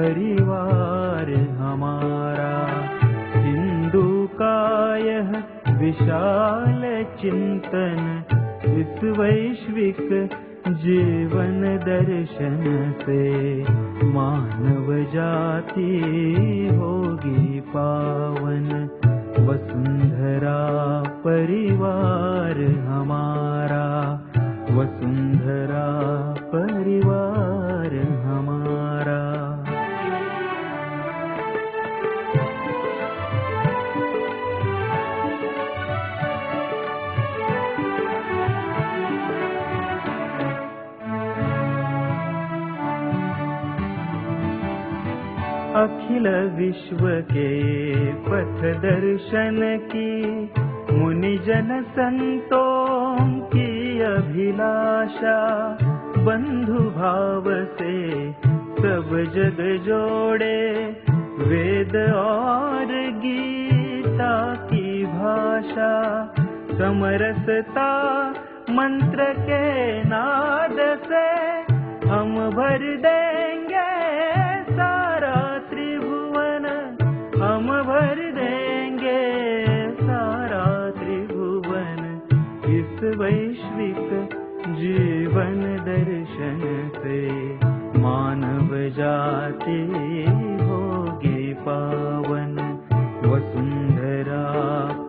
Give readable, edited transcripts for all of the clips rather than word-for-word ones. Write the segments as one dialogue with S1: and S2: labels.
S1: परिवार हमारा। हिंदू का यह विशाल चिंतन इस वैश्विक जीवन दर्शन से मानव जाति होगी पावन। वसुंधरा परिवार हमारा, वसुंधरा परिवार हमारा। अखिल विश्व के पथ दर्शन की मुनिजन संतों की अभिलाषा। बंधु भाव से सब जग जोड़े वेद और गीता की भाषा। समरसता मंत्र के नाद से हम भर देंगे सारा त्रिभुवन, हम भर देंगे सारा त्रिभुवन। इस वैश्विक जीवन दर्शन से मानव जाति होगी पावन। वसुंधरा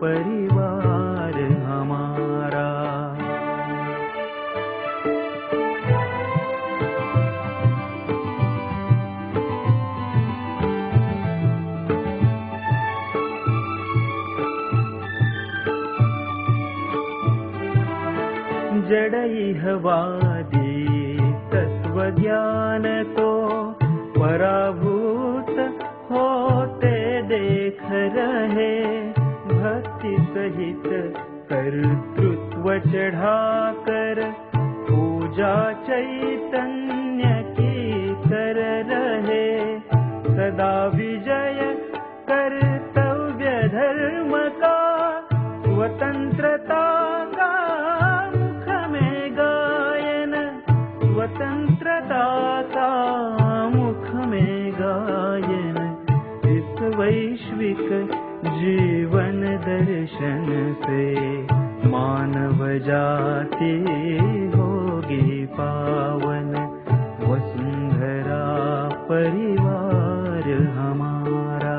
S1: परिवार हमारा। जड़इहवादी तत्व ज्ञान को पराभूत होते देख रहे। भक्ति सहित कर्तृत्व चढ़ाकर पूजा चैतन्य की कर रहे। सदा विजय कर्तव्य धर्म का, स्वतंत्रता का मुख में गायन, स्वतंत्रता का मुख में गायन। इस वैश्विक जीवन दर्शन से मानव जाति होगी पावन। वसुंधरा परिवार हमारा।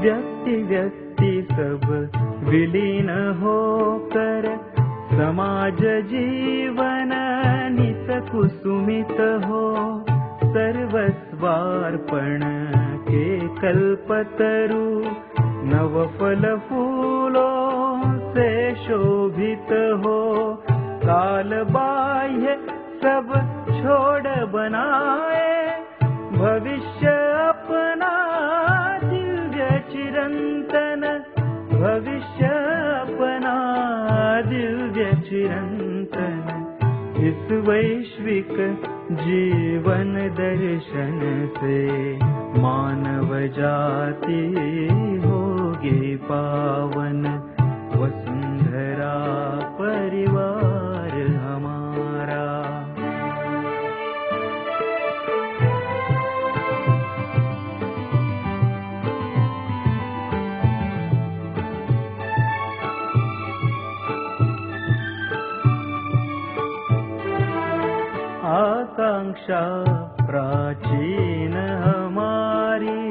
S1: व्यक्ति व्यक्ति सब विलीन होकर समाज जीवन नित कुसुमित हो। सर्वस्वार्पण के कल्पतरु नव फल फूलों से शोभित हो। काल बाह्य सब छोड़ बनाए भविष्य अपना दिव्य चिरंतन, भविष्य अपना दिव्य चिरंतन। इस वैश्विक जीवन दर्शन से मानव जाति होगी पावन। वसुंधरा परिवार हमारा। आकांक्षा प्राचीन हमारी,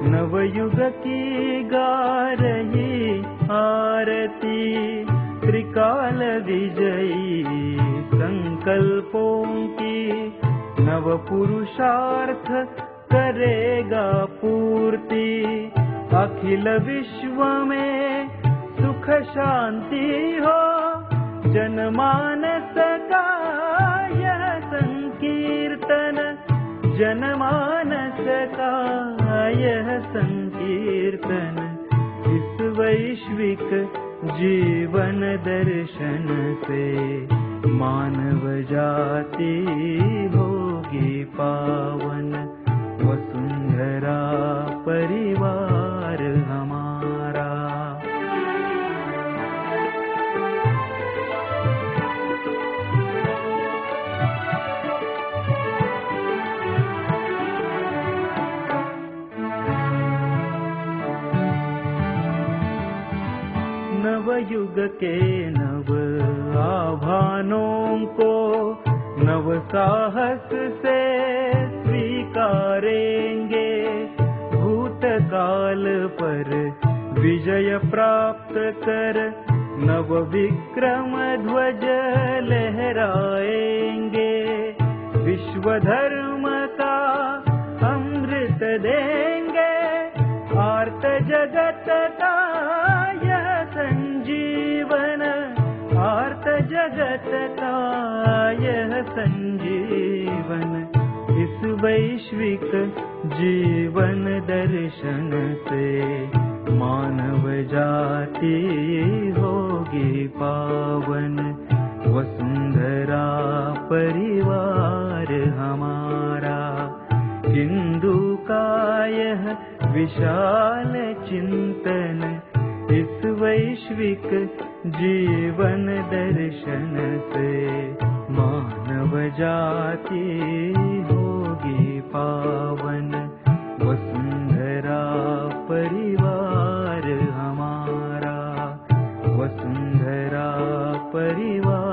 S1: नवयुग की गा रही आरती। त्रिकाल विजयी संकल्पों की नव पुरुषार्थ करेगा पूर्ति। अखिल विश्व में सुख शांति हो, जनमानस का यह संकीर्तन, जनमानस का यह संकीर्तन। इस वैश्विक जीवन दर्शन से मानव जाति होगी पावन। युग के नव आह्वानों को नव साहस से स्वीकारेंगे। भूतकाल पर विजय प्राप्त कर नव विक्रम ध्वज लहराएंगे। विश्व धर्म का अमृत देंगे, आर्त जगत का यह संजीवन, आर्त जगत का यह संजीवन। इस वैश्विक जीवन दर्शन से मानव जाति होगी पावन। वसुंधरा परिवार हमारा, हिंदू का यह विशाल चिंतन। इस वैश्विक जीवन दर्शन से मानव जाति होगी पावन। वसुंधरा परिवार हमारा, वसुंधरा परिवार